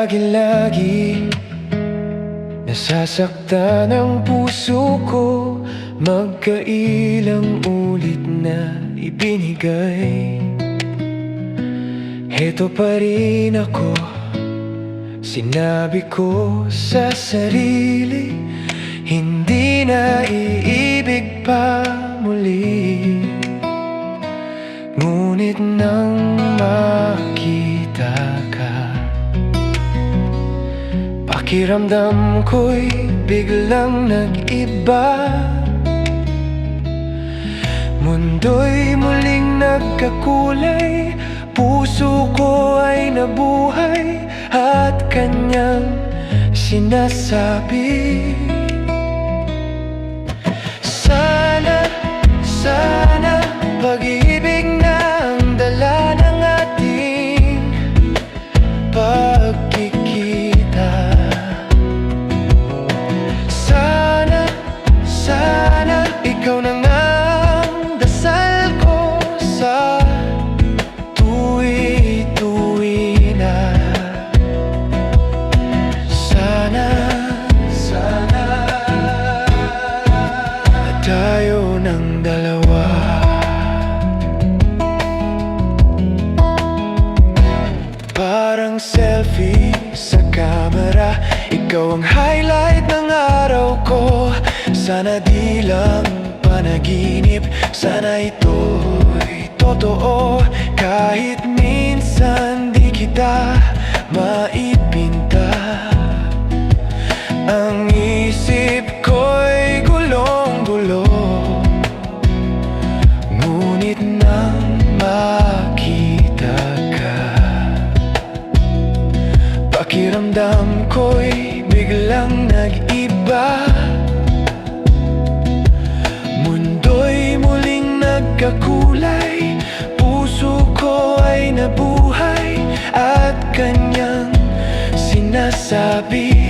lagi-lagi nasasaktan ang puso ko. Magkailang ulit na ibinigay, heto pa rin ako. Sinabi ko sa sarili, hindi na iibig pa muli. Ngunit nang makita ka, pakiramdam ko'y biglang nag-iba. Mundo'y muling nagkakulay, puso ko ay nabuhay at kanyang sinasabi, sana, sana pag-ibig na ang dala ng ating pagkikita. Sana, sana ikaw na nga ang dasal ko sa tuwi-tuwi na. Sana, sana tayo ng dalawa. Parang selfie sa camera, ikaw ang highlight ng araw ko. Sana di lang panaginip, sana ito'y totoo. Kahit minsan di kita maipinta, ang isip ko'y gulong-gulo. Ngunit nang makita ka, pakiramdam ko'y biglang nag-iba. Mundo'y muling nagkakulay, puso ko ay nabuhay at kanyang sinasabi,